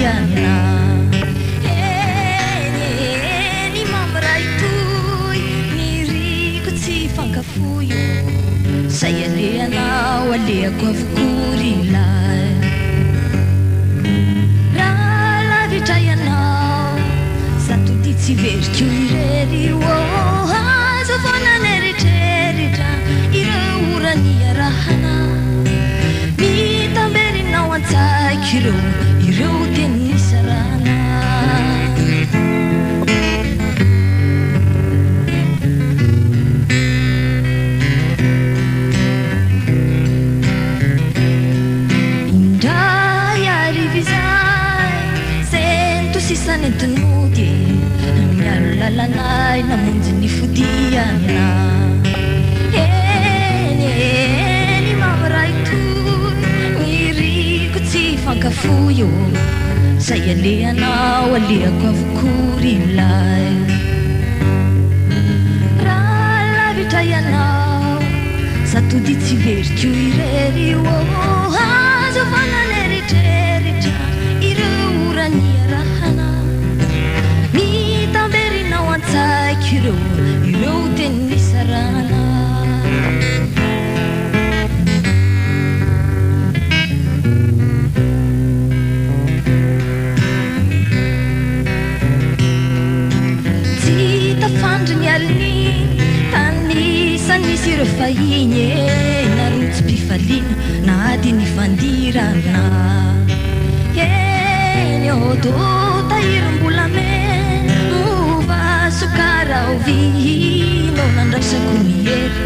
fidiana eny mamray toy niriko tsy fankafoyo say aleanao aleako avokory ilay raha lavitra ianao zato ty tsy veriko irery azo vonana eritreritra ireo orany arahana mitamberinao an-tsaiko ireo teny sarana indray arivizay sento sisany tonody miaro lalanay namonjy ny fodiana eny mamray toy niriko tsy fankafoyo say aleanao aleako avokory ilay raha lavitra ianao satody tsy veriko irery azo vanana eritreritra ireo orany arahana mitamberinao an-tsaiko ireo teny sarana tsy tafandry ny aliny tanisanisy ireo fahiny narotsy mpifaliana na ady ny fandirana eny odo tahirim-bolamena mova sokara ovino nandraisako ny hery